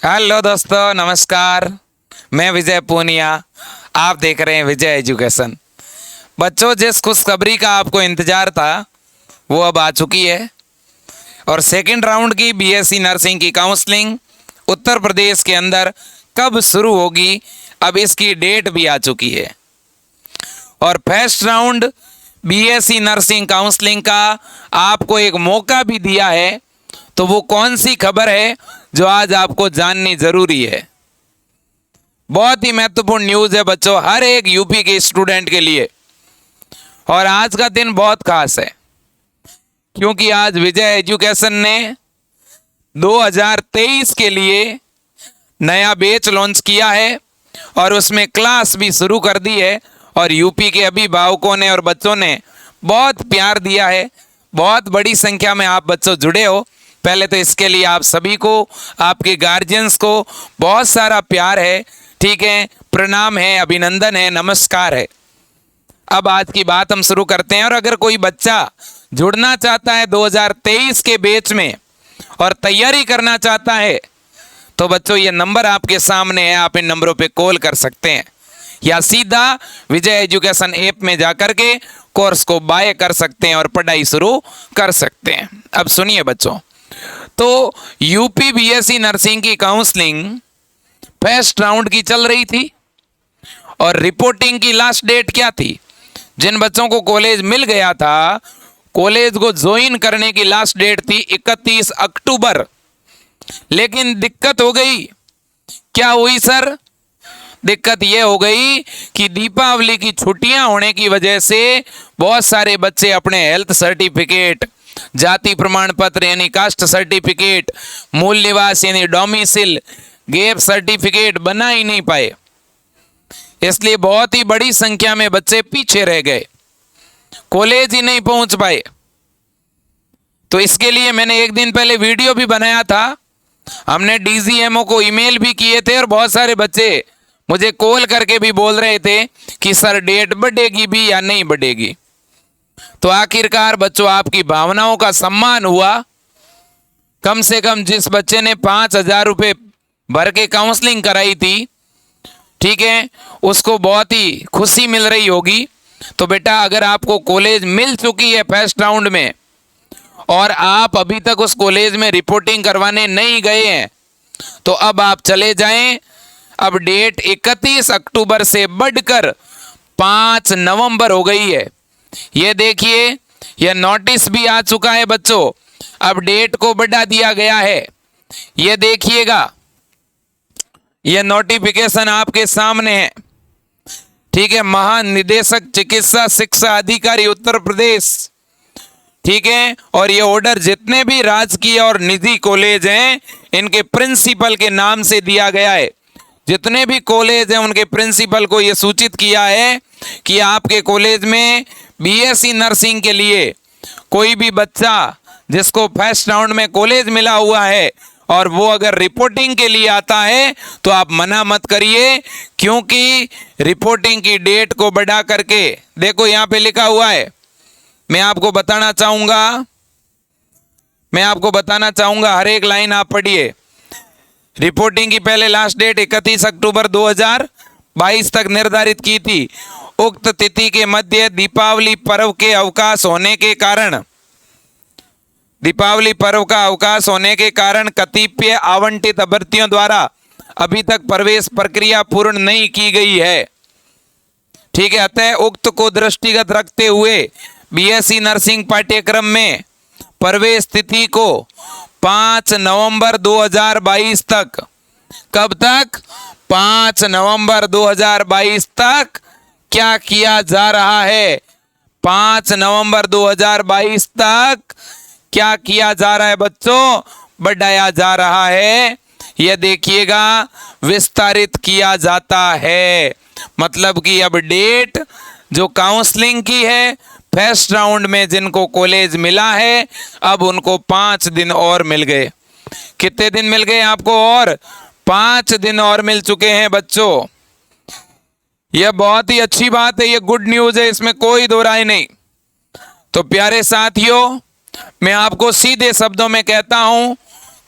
Hello दोस्तों, नमस्कार। मैं विजय पूनिया, आप देख रहे हैं विजय एजुकेशन। बच्चों, जिस खुशखबरी का आपको इंतज़ार था वो अब आ चुकी है और सेकंड राउंड की बीएससी नर्सिंग की काउंसलिंग उत्तर प्रदेश के अंदर कब शुरू होगी, अब इसकी डेट भी आ चुकी है। और first round BSc nursing counselling का आपको एक मौका भी दिया है, तो वो कौन सी खबर है जो आज आपको जाननी जरूरी है। बहुत ही महत्वपूर्ण न्यूज़ है बच्चों, हर एक यूपी के स्टूडेंट के लिए। और आज का दिन बहुत खास है क्योंकि आज विजय एजुकेशन ने 2023 के लिए नया बैच लॉन्च किया है और उसमें क्लास भी शुरू कर दी है। और यूपी के अभिभावकों ने और बच्चों ने बहुत प्यार दिया है। बहुत बड़ी संख्या में आप बच्चों जुड़े हो। पहले तो इसके लिए आप सभी को, आपके गार्जियंस को बहुत सारा प्यार है, ठीक है, प्रणाम है, अभिनंदन है, नमस्कार है। अब आज की बात हम शुरू करते हैं। और अगर कोई बच्चा जुड़ना चाहता है 2023 के बैच में और तैयारी करना चाहता है तो बच्चों ये नंबर आपके सामने है, आप इन नंबरों पे कॉल कर सकते हैं या सीधा विजय एजुकेशन ऐप में जाकर के कोर्स को बाय कर सकते हैं और पढ़ाई शुरू कर सकते हैं। अब सुनिए बच्चों, तो यूपी बीएससी नर्सिंग की काउंसलिंग फर्स्ट राउंड की चल रही थी और रिपोर्टिंग की लास्ट डेट क्या थी। जिन बच्चों को कॉलेज मिल गया था, कॉलेज को ज्वाइन करने की लास्ट डेट थी 31 अक्टूबर। लेकिन दिक्कत हो गई। क्या हुई सर? दिक्कत यह हो गई कि दीपावली की छुट्टियां होने की वजह से बहुत सारे बच्चे अपने हेल्थ सर्टिफिकेट, जाति प्रमाण पत्र यानी कास्ट सर्टिफिकेट, मूल निवास यानी डोमिसिल, गैप सर्टिफिकेट बना ही नहीं पाए। इसलिए बहुत ही बड़ी संख्या में बच्चे पीछे रह गए, कॉलेज ही नहीं पहुंच पाए। तो इसके लिए मैंने एक दिन पहले वीडियो भी बनाया था। हमने डीजीएमओ को ईमेल भी किए थे और बहुत सारे बच्चे मुझे कॉल करके भी बोल रहे थे कि सर डेट बढ़ेगी भी या नहीं बढ़ेगी। तो आखिरकार बच्चों आपकी भावनाओं का सम्मान हुआ। कम से कम जिस बच्चे ने 5,000 रुपये भर के काउंसलिंग कराई थी, ठीक है, उसको बहुत ही खुशी मिल रही होगी। तो बेटा, अगर आपको कॉलेज मिल चुकी है फर्स्ट राउंड में और आप अभी तक उस कॉलेज में रिपोर्टिंग करवाने नहीं गए हैं तो अब आप चले जाएं। अब डेट 31 अक्टूबर से बढ़कर 5 नवंबर हो गई है। ये देखिए, यह नोटिस भी आ चुका है बच्चों। अब डेट को बढ़ा दिया गया है। ये देखिएगा, यह नोटिफिकेशन आपके सामने है, ठीक है। महानिदेशक चिकित्सा शिक्षा अधिकारी उत्तर प्रदेश, ठीक है। और ये ऑर्डर जितने भी राजकीय और निजी कॉलेज हैं इनके प्रिंसिपल के नाम से दिया गया है। जितने भी कॉलेज हैं उनके प्रिंसिपल को ये सूचित किया है कि आपके कॉलेज में बीएससी नर्सिंग के लिए कोई भी बच्चा जिसको फर्स्ट राउंड में कॉलेज मिला हुआ है और वो अगर रिपोर्टिंग के लिए आता है तो आप मना मत करिए, क्योंकि रिपोर्टिंग की डेट को बढ़ा करके, देखो यहाँ पे लिखा हुआ है, मैं आपको बताना चाहूंगा, हर एक लाइन आप पढ़िए। रिपोर्टिंग की पहले लास्ट डेट 31 अक्टूबर 2022 तक निर्धारित की थी। उक्त तिथि के मध्य दीपावली पर्व का अवकाश होने के कारण कतिपय आवंटित अभ्यर्थियों द्वारा अभी तक प्रवेश प्रक्रिया पूर्ण नहीं की गई है, ठीक है। अतः उक्त को दृष्टिगत रखते हुए बीएससी नर्सिंग पाठ्यक्रम में प्रवेश तिथि को 5 नवंबर 2022 तक, कब तक? 5 नवंबर 2022 तक क्या किया जा रहा है? 5 नवंबर 2022 तक क्या किया जा रहा है बच्चों? बढ़ाया जा रहा है। यह देखिएगा, विस्तारित किया जाता है। मतलब कि अब डेट जो काउंसलिंग की है फर्स्ट राउंड में जिनको कॉलेज मिला है, अब उनको 5 दिन और मिल गए। कितने दिन मिल गए आपको? और 5 दिन और मिल चुके हैं बच्चों। यह बहुत ही अच्छी बात है, यह गुड न्यूज है, इसमें कोई दो राय नहीं। तो प्यारे साथियों, मैं आपको सीधे शब्दों में कहता हूं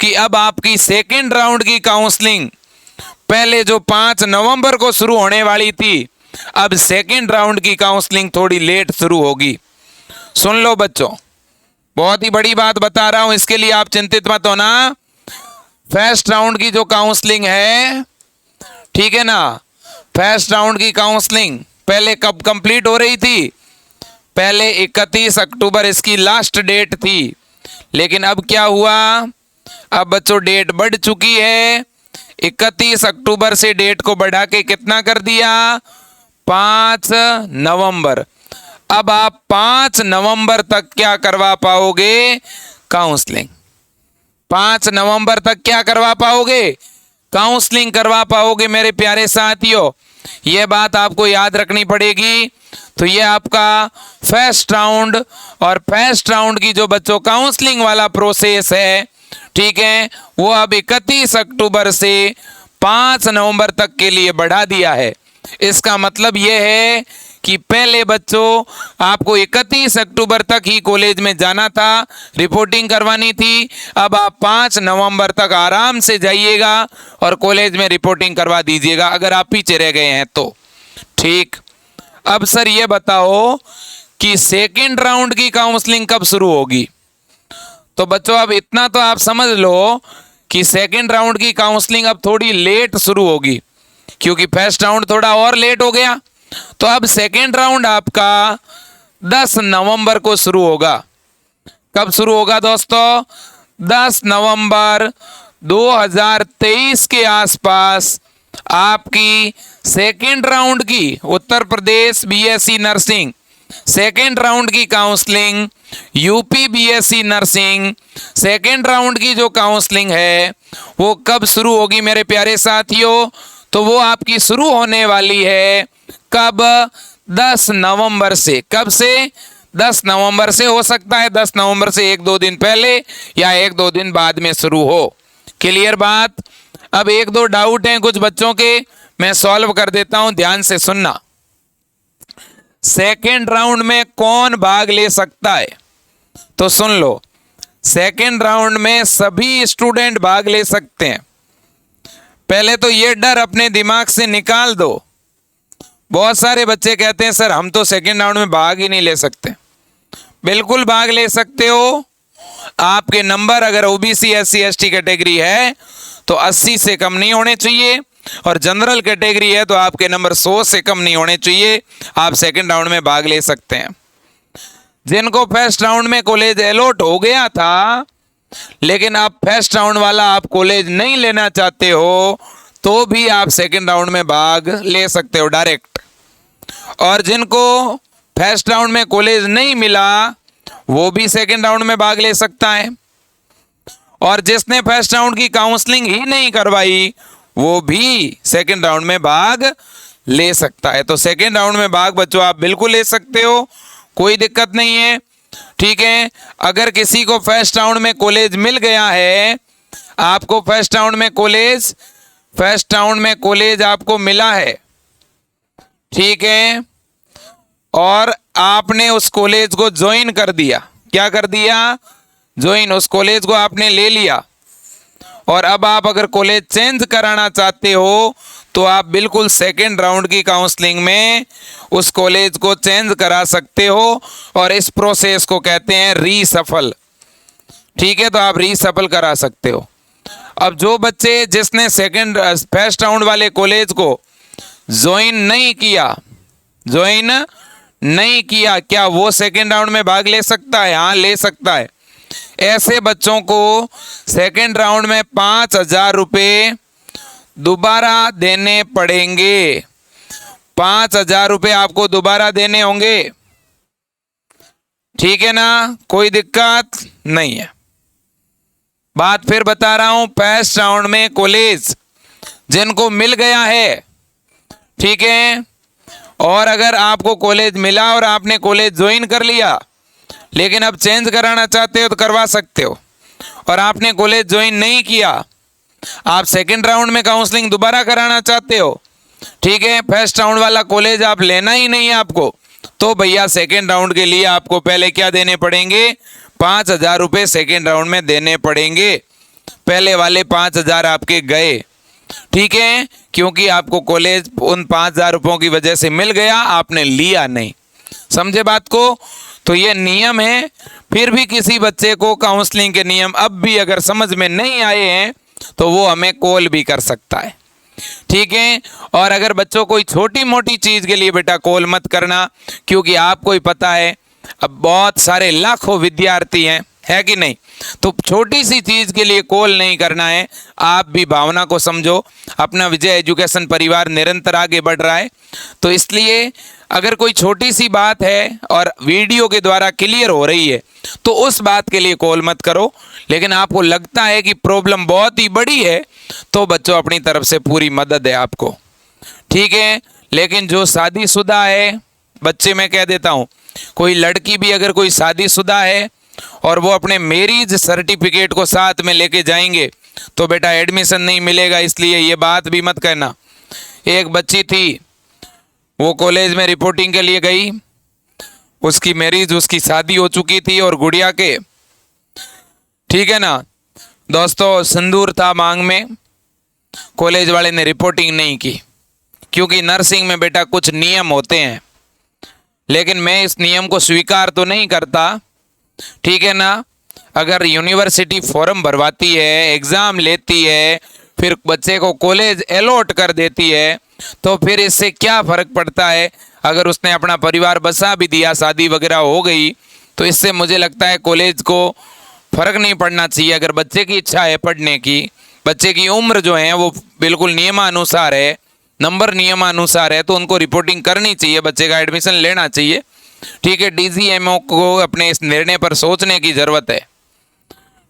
कि अब आपकी सेकेंड राउंड की काउंसलिंग पहले जो 5 नवंबर को शुरू होने वाली थी, अब सेकेंड राउंड की काउंसलिंग थोड़ी लेट शुरू होगी। सुन लो बच्चों, बहुत ही बड़ी बात बता रहा हूं, इसके लिए आप चिंतित मत होना। फर्स्ट राउंड की जो काउंसलिंग है, ठीक है ना, फर्स्ट राउंड की काउंसलिंग पहले कब कंप्लीट हो रही थी? पहले 31 अक्टूबर इसकी लास्ट डेट थी, लेकिन अब क्या हुआ? अब बच्चों डेट बढ़ चुकी है। 31 अक्टूबर से डेट को बढ़ा के कितना कर दिया? 5 नवंबर। अब आप 5 नवंबर तक क्या करवा पाओगे? काउंसलिंग। 5 नवंबर तक क्या करवा पाओगे? काउंसलिंग करवा पाओगे मेरे प्यारे साथियों। यह बात आपको याद रखनी पड़ेगी। तो ये आपका फर्स्ट राउंड, और फर्स्ट राउंड की जो बच्चों काउंसलिंग वाला प्रोसेस है, ठीक है, वो अब 31 अक्टूबर से 5 नवंबर तक के लिए बढ़ा दिया है। इसका मतलब ये है कि पहले बच्चों आपको 31 अक्टूबर तक ही कॉलेज में जाना था, रिपोर्टिंग करवानी थी। अब आप 5 नवंबर तक आराम से जाइएगा और कॉलेज में रिपोर्टिंग करवा दीजिएगा, अगर आप पीछे रह गए हैं तो। ठीक, अब सर ये बताओ कि सेकेंड राउंड की काउंसलिंग कब शुरू होगी? तो बच्चों अब इतना तो आप समझ लो कि सेकेंड राउंड की काउंसलिंग अब थोड़ी लेट शुरू होगी, क्योंकि फर्स्ट राउंड थोड़ा और लेट हो गया। तो अब सेकेंड राउंड आपका 10 नवंबर को शुरू होगा। कब शुरू होगा दोस्तों? 10 नवंबर 2023 के आसपास आपकी सेकेंड राउंड की Uttar Pradesh BSc nursing second round की counselling, UP BSc nursing second round की जो काउंसलिंग है वो कब शुरू होगी मेरे प्यारे साथियों? तो वो आपकी शुरू होने वाली है कब? 10 नवंबर से। कब से? 10 नवंबर से। हो सकता है 10 नवंबर से 1-2 दिन पहले या 1-2 दिन बाद में शुरू हो। क्लियर बात? अब 1-2 डाउट हैं कुछ बच्चों के, मैं सॉल्व कर देता हूं, ध्यान से सुनना। सेकेंड राउंड में कौन भाग ले सकता है? तो सुन लो, सेकेंड राउंड में सभी स्टूडेंट भाग ले सकते हैं। पहले तो ये डर अपने दिमाग से निकाल दो। बहुत सारे बच्चे कहते हैं सर हम तो सेकेंड राउंड में भाग ही नहीं ले सकते। बिल्कुल भाग ले सकते हो। आपके नंबर अगर ओबीसी एससी एसटी कैटेगरी है तो 80 से कम नहीं होने चाहिए, और जनरल कैटेगरी है तो आपके नंबर 100 से कम नहीं होने चाहिए। आप सेकेंड राउंड में भाग ले सकते हैं। जिनको फर्स्ट राउंड में कॉलेज अलॉट हो गया था, लेकिन आप फर्स्ट राउंड वाला आप कॉलेज नहीं लेना चाहते हो, तो भी आप सेकेंड राउंड में भाग ले सकते हो डायरेक्ट। और जिनको फर्स्ट राउंड में कॉलेज नहीं मिला, वो भी सेकेंड राउंड में भाग ले सकता है। और जिसने फर्स्ट राउंड की काउंसलिंग ही नहीं करवाई, वो भी सेकेंड राउंड में भाग ले सकता है। तो सेकेंड राउंड में भाग बच्चों आप बिल्कुल ले सकते हो, कोई दिक्कत नहीं है। ठीक है, अगर किसी को फर्स्ट राउंड में कॉलेज मिल गया है, आपको फर्स्ट राउंड में कॉलेज आपको मिला है, ठीक है, और आपने उस कॉलेज को ज्वाइन कर दिया। क्या कर दिया? ज्वाइन। उस कॉलेज को आपने ले लिया, और अब आप अगर कॉलेज चेंज कराना चाहते हो तो आप बिल्कुल सेकेंड राउंड की काउंसलिंग में उस कॉलेज को चेंज करा सकते हो, और इस प्रोसेस को कहते हैं रीसफल। ठीक है, तो आप रीसफल करा सकते हो। अब जो बच्चे जिसने फर्स्ट राउंड वाले कॉलेज को ज्वाइन नहीं किया, क्या वो सेकेंड राउंड में भाग ले सकता है? हाँ, ले सकता है। ऐसे बच्चों को सेकेंड राउंड में 5,000 रुपये दोबारा देने पड़ेंगे। 5,000 रुपये आपको दोबारा देने होंगे। ठीक है ना, कोई दिक्कत नहीं है। बात फिर बता रहा हूं, फर्स्ट राउंड में कॉलेज जिनको मिल गया है, ठीक है, और अगर आपको कॉलेज मिला और आपने कॉलेज ज्वाइन कर लिया, लेकिन अब चेंज कराना चाहते हो तो करवा सकते हो। और आपने कॉलेज ज्वाइन नहीं किया, आप सेकंड राउंड में काउंसलिंग दोबारा कराना चाहते हो, ठीक है, फर्स्ट राउंड वाला कॉलेज आप लेना ही नहीं है आपको, तो भैया सेकंड राउंड के लिए आपको पहले क्या देने पड़ेंगे? 5,000 रुपये सेकेंड राउंड में देने पड़ेंगे। पहले वाले 5,000 आपके गए, ठीक है, क्योंकि आपको कॉलेज उन 5,000 रुपयों की वजह से मिल गया, आपने लिया नहीं। समझे बात को? तो ये नियम है। फिर भी किसी बच्चे को काउंसलिंग के नियम अब भी अगर समझ में नहीं आए हैं तो वो हमें कॉल भी कर सकता है, ठीक है। और अगर बच्चों कोई छोटी मोटी चीज़ के लिए बेटा कॉल मत करना, क्योंकि आपको ही पता है अब बहुत सारे लाखों विद्यार्थी हैं, है कि नहीं। तो छोटी सी चीज़ के लिए कॉल नहीं करना है। आप भी भावना को समझो। अपना विजय एजुकेशन परिवार निरंतर आगे बढ़ रहा है, तो इसलिए अगर कोई छोटी सी बात है और वीडियो के द्वारा क्लियर हो रही है तो उस बात के लिए कॉल मत करो। लेकिन आपको लगता है कि प्रॉब्लम बहुत ही बड़ी है तो बच्चों अपनी तरफ से पूरी मदद है आपको, ठीक है। लेकिन जो शादीशुदा है बच्चे, मैं कह देता हूँ, कोई लड़की भी अगर कोई शादीशुदा है और वो अपने मैरिज सर्टिफिकेट को साथ में लेके जाएंगे तो बेटा एडमिशन नहीं मिलेगा, इसलिए ये बात भी मत कहना। एक बच्ची थी, वो कॉलेज में रिपोर्टिंग के लिए गई, उसकी मैरिज, उसकी शादी हो चुकी थी और गुड़िया के, ठीक है ना दोस्तों, सिंदूर था मांग में। कॉलेज वाले ने रिपोर्टिंग नहीं की, क्योंकि नर्सिंग में बेटा कुछ नियम होते हैं। लेकिन मैं इस नियम को स्वीकार तो नहीं करता, ठीक है ना। अगर यूनिवर्सिटी फॉर्म भरवाती है, एग्ज़ाम लेती है, फिर बच्चे को कॉलेज अलॉट कर देती है, तो फिर इससे क्या फ़र्क पड़ता है। अगर उसने अपना परिवार बसा भी दिया, शादी वगैरह हो गई, तो इससे मुझे लगता है कॉलेज को फ़र्क नहीं पड़ना चाहिए। अगर बच्चे की इच्छा है पढ़ने की, बच्चे की उम्र जो है वो बिल्कुल नियमानुसार है, नंबर नियमानुसार है, तो उनको रिपोर्टिंग करनी चाहिए, बच्चे का एडमिशन लेना चाहिए, ठीक है। DCMO को अपने इस निर्णय पर सोचने की ज़रूरत है,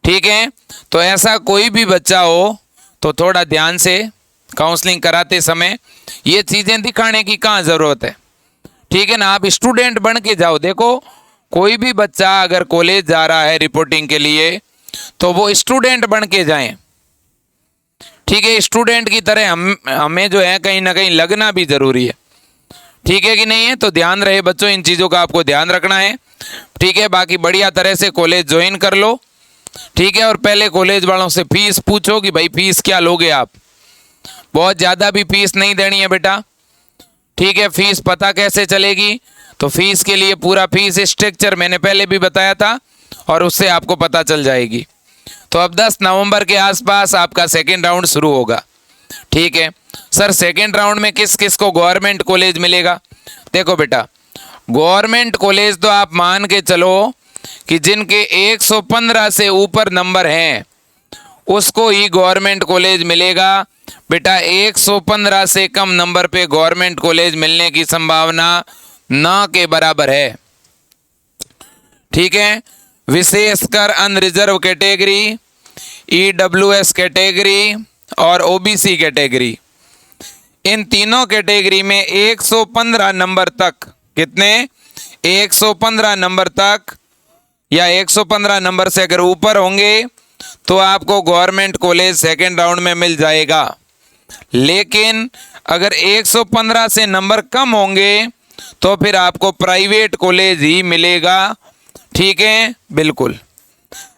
ठीक है। तो ऐसा कोई भी बच्चा हो तो थोड़ा ध्यान से काउंसलिंग कराते समय ये चीज़ें दिखाने की कहाँ ज़रूरत है, ठीक है ना। आप स्टूडेंट बन के जाओ। देखो, कोई भी बच्चा अगर कॉलेज जा रहा है रिपोर्टिंग के लिए तो वो स्टूडेंट बन के जाएं, ठीक है। स्टूडेंट की तरह हमें जो है कहीं ना कहीं लगना भी ज़रूरी है, ठीक है कि नहीं है। तो ध्यान रहे बच्चों, इन चीज़ों का आपको ध्यान रखना है, ठीक है। बाकी बढ़िया तरह से कॉलेज ज्वाइन कर लो, ठीक है। और पहले कॉलेज वालों से फीस पूछो कि भाई फीस क्या लोगे आप। बहुत ज़्यादा भी फीस नहीं देनी है बेटा, ठीक है। फीस पता कैसे चलेगी, तो फीस के लिए पूरा फीस स्ट्रक्चर मैंने पहले भी बताया था और उससे आपको पता चल जाएगी। तो अब 10 नवंबर के आसपास आपका सेकेंड राउंड शुरू होगा, ठीक है। सर सेकेंड राउंड में किस किस को गवर्नमेंट कॉलेज मिलेगा? देखो बेटा, गवर्नमेंट कॉलेज तो आप मान के चलो कि जिनके 115 से ऊपर नंबर हैं उसको ही गवर्नमेंट कॉलेज मिलेगा। बेटा 115 से कम नंबर पे गवर्नमेंट कॉलेज मिलने की संभावना ना के बराबर है, ठीक है। विशेषकर अनरिजर्व कैटेगरी, EWS कैटेगरी और OBC कैटेगरी, इन तीनों कैटेगरी में 115 नंबर तक, कितने? 115 नंबर तक या 115 नंबर से अगर ऊपर होंगे तो आपको गवर्नमेंट कॉलेज सेकेंड राउंड में मिल जाएगा। लेकिन अगर 115 से नंबर कम होंगे तो फिर आपको प्राइवेट कॉलेज ही मिलेगा, ठीक है, बिल्कुल।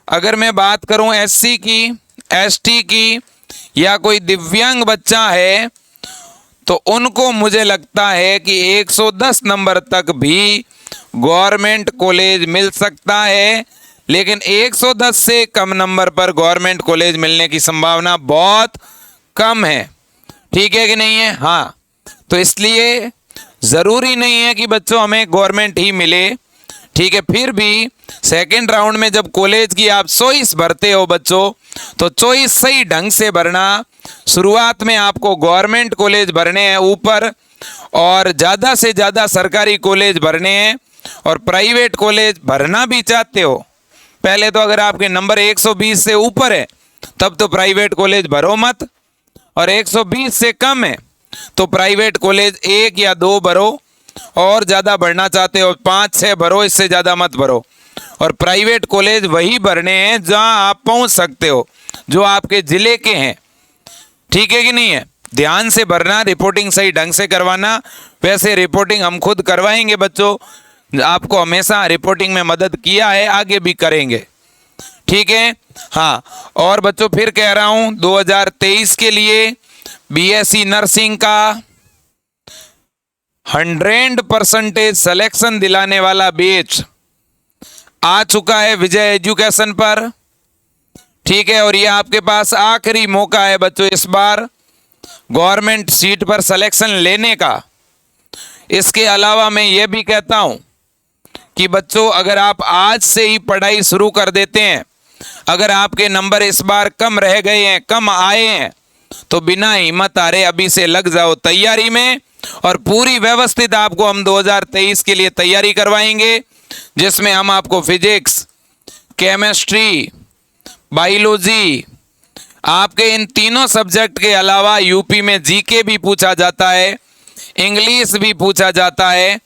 अगर मैं बात करूं SC की, ST की या कोई दिव्यांग बच्चा है तो उनको मुझे लगता है कि 110 नंबर तक भी गवर्नमेंट कॉलेज मिल सकता है। लेकिन 110 से कम नंबर पर गवर्नमेंट कॉलेज मिलने की संभावना बहुत कम है, ठीक है कि नहीं है? हाँ, तो इसलिए ज़रूरी नहीं है कि बच्चों हमें गवर्नमेंट ही मिले, ठीक है। फिर भी सेकेंड राउंड में जब कॉलेज की आप चॉइस भरते हो बच्चों, तो चॉइस सही ढंग से भरना। शुरुआत में आपको गवर्नमेंट कॉलेज भरने हैं ऊपर, और ज़्यादा से ज़्यादा सरकारी कॉलेज भरने हैं। और प्राइवेट कॉलेज भरना भी चाहते हो पहले तो अगर आपके नंबर 120 से ऊपर है तब तो प्राइवेट कॉलेज भरो मत, और 120 से कम है तो प्राइवेट कॉलेज 1 या 2 भरो, और ज़्यादा भरना चाहते हो 5-6 भरो, इससे ज़्यादा मत भरो। और प्राइवेट कॉलेज वही भरने हैं जहां आप पहुंच सकते हो, जो आपके ज़िले के हैं, ठीक है कि नहीं है? ध्यान से भरना, रिपोर्टिंग सही ढंग से करवाना। वैसे रिपोर्टिंग हम खुद करवाएंगे बच्चों, आपको हमेशा रिपोर्टिंग में मदद किया है, आगे भी करेंगे, ठीक है। हाँ, और बच्चों फिर कह रहा हूं 2023 के लिए बीएससी नर्सिंग का 100% सिलेक्शन दिलाने वाला बैच आ चुका है विजय एजुकेशन पर। ठीक है, और ये आपके पास आखिरी मौका है बच्चों इस बार गवर्नमेंट सीट पर सिलेक्शन लेने का। इसके अलावा मैं ये भी कहता हूं कि बच्चों अगर आप आज से ही पढ़ाई शुरू कर देते हैं, अगर आपके नंबर इस बार कम रह गए हैं, कम आए हैं, तो बिना हिम्मत हारे अभी से लग जाओ तैयारी में, और पूरी व्यवस्थित आपको हम 2023 के लिए तैयारी करवाएंगे, जिसमें हम आपको फिजिक्स, केमिस्ट्री, बायोलॉजी, आपके इन तीनों सब्जेक्ट के अलावा यूपी में जीके भी पूछा जाता है, इंग्लिश भी पूछा जाता है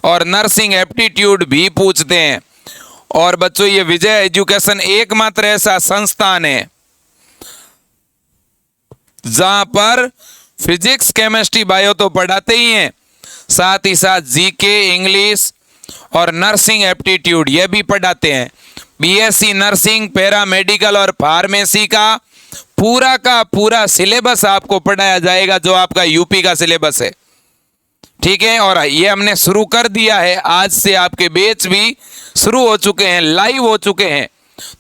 और नर्सिंग एप्टीट्यूड भी पूछते हैं। और बच्चों ये विजय एजुकेशन एकमात्र ऐसा संस्थान है जहां पर फिजिक्स, केमिस्ट्री, बायो तो पढ़ाते ही हैं, साथ ही साथ जीके, इंग्लिश और नर्सिंग एप्टीट्यूड ये भी पढ़ाते हैं। बीएससी नर्सिंग, पैरामेडिकल और फार्मेसी का पूरा सिलेबस आपको पढ़ाया जाएगा, जो आपका यूपी का सिलेबस है। ठीक है, और ये हमने शुरू कर दिया है, आज से आपके बैच भी शुरू हो चुके हैं, लाइव हो चुके हैं।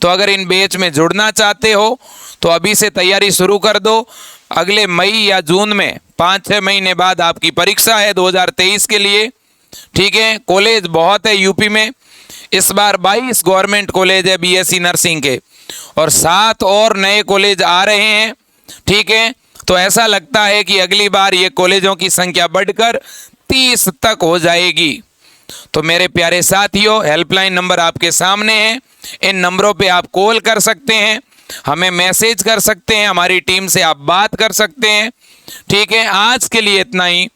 तो अगर इन बैच में जुड़ना चाहते हो तो अभी से तैयारी शुरू कर दो। अगले मई या जून में 5-6 महीने बाद आपकी परीक्षा है 2023 के लिए। ठीक है, कॉलेज बहुत है यूपी में, इस बार 22 गवर्नमेंट कॉलेज है बीएससी नर्सिंग के, और 7 और नए कॉलेज आ रहे हैं। ठीक है, तो ऐसा लगता है कि अगली बार ये कॉलेजों की संख्या बढ़कर 30 तक हो जाएगी। तो मेरे प्यारे साथियों, हेल्पलाइन नंबर आपके सामने है, इन नंबरों पे आप कॉल कर सकते हैं, हमें मैसेज कर सकते हैं, हमारी टीम से आप बात कर सकते हैं। ठीक है, आज के लिए इतना ही।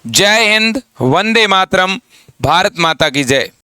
जय हिंद, वंदे मातरम, भारत माता की जय।